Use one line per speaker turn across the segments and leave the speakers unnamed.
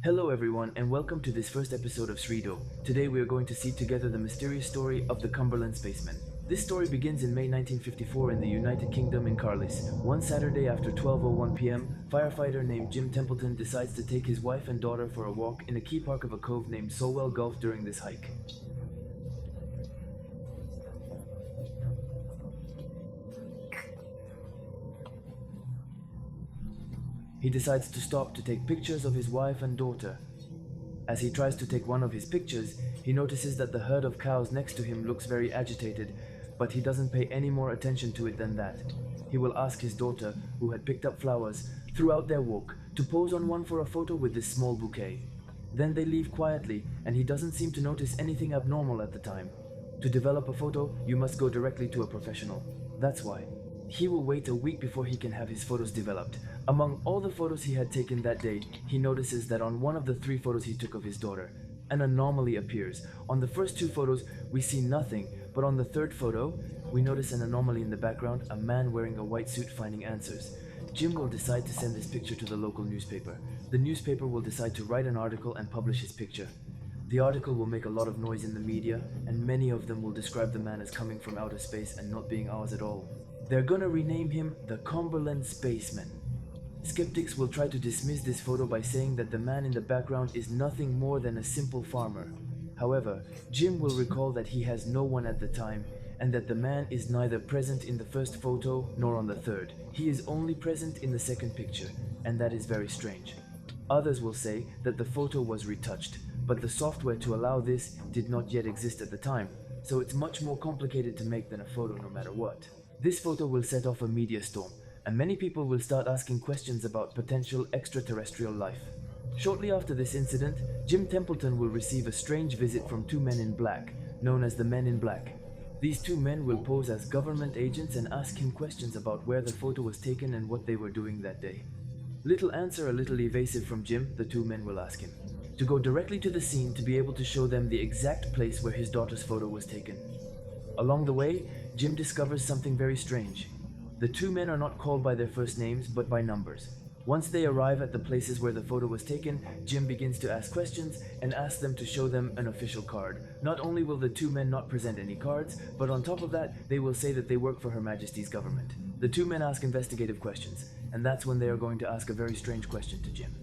Hello everyone and welcome to this first episode of Srido. Today we are going to see together the mysterious story of the Cumberland spaceman. This story begins in May 1954 in the United Kingdom in Carlisle. One Saturday after 12:01 p.m., firefighter named Jim Templeton decides to take his wife and daughter for a walk in a key park of a cove named Solwell Gulf during this hike. He decides to stop to take pictures of his wife and daughter. As he tries to take one of his pictures, he notices that the herd of cows next to him looks very agitated, but he doesn't pay any more attention to it than that. He will ask his daughter, who had picked up flowers throughout their walk, to pose on one for a photo with this small bouquet. Then they leave quietly, and he doesn't seem to notice anything abnormal at the time. To develop a photo, you must go directly to a professional. That's why. He will wait a week before he can have his photos developed. Among all the photos he had taken that day, he notices that on one of the 3 photos he took of his daughter, an anomaly appears. On the first 2 photos, we see nothing, but on the 3rd photo, we notice an anomaly in the background, a man wearing a white suit finding answers. Jim will decide to send this picture to the local newspaper. The newspaper will decide to write an article and publish his picture. The article will make a lot of noise in the media, and many of them will describe the man as coming from outer space and not being ours at all. They're gonna rename him the Cumberland spaceman. Skeptics will try to dismiss this photo by saying that the man in the background is nothing more than a simple farmer. However, Jim will recall that he has no one at the time, and that the man is neither present in the first photo nor on the 3rd. He is only present in the 2nd picture, and that is very strange. Others will say that the photo was retouched, but the software to allow this did not yet exist at the time, so it's much more complicated to make than a photo no matter what. This photo will set off a media storm, and many people will start asking questions about potential extraterrestrial life. Shortly after this incident, Jim Templeton will receive a strange visit from 2 men in black, known as the Men in Black. These 2 men will pose as government agents and ask him questions about where the photo was taken and what they were doing that day. Little answer, a little evasive from Jim, the 2 men will ask him to go directly to the scene to be able to show them the exact place where his daughter's photo was taken. Along the way, Jim discovers something very strange. The 2 men are not called by their first names, but by numbers. Once they arrive at the places where the photo was taken, Jim begins to ask questions and asks them to show them an official card. Not only will the 2 men not present any cards, but on top of that, they will say that they work for Her Majesty's government. The 2 men ask investigative questions, and that's when they are going to ask a very strange question to Jim.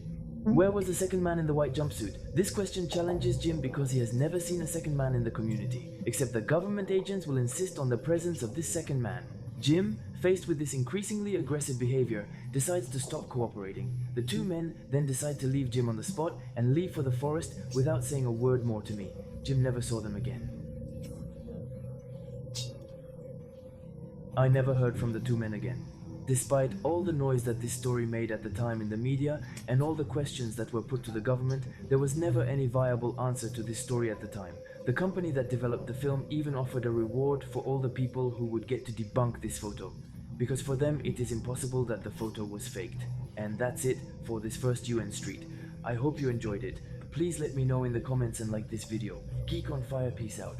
Where was the 2nd man in the white jumpsuit? This question challenges Jim because he has never seen a 2nd man in the community, except the government agents will insist on the presence of this 2nd man. Jim, faced with this increasingly aggressive behavior, decides to stop cooperating. The 2 men then decide to leave Jim on the spot and leave for the forest without saying a word more to me. Jim never saw them again. I never heard from the 2 men again. Despite all the noise that this story made at the time in the media and all the questions that were put to the government, there was never any viable answer to this story at the time. The company that developed the film even offered a reward for all the people who would get to debunk this photo, because for them it is impossible that the photo was faked. And that's it for this first UN Street. I hope you enjoyed it. Please let me know in the comments and like this video. Geek on Fire, peace out.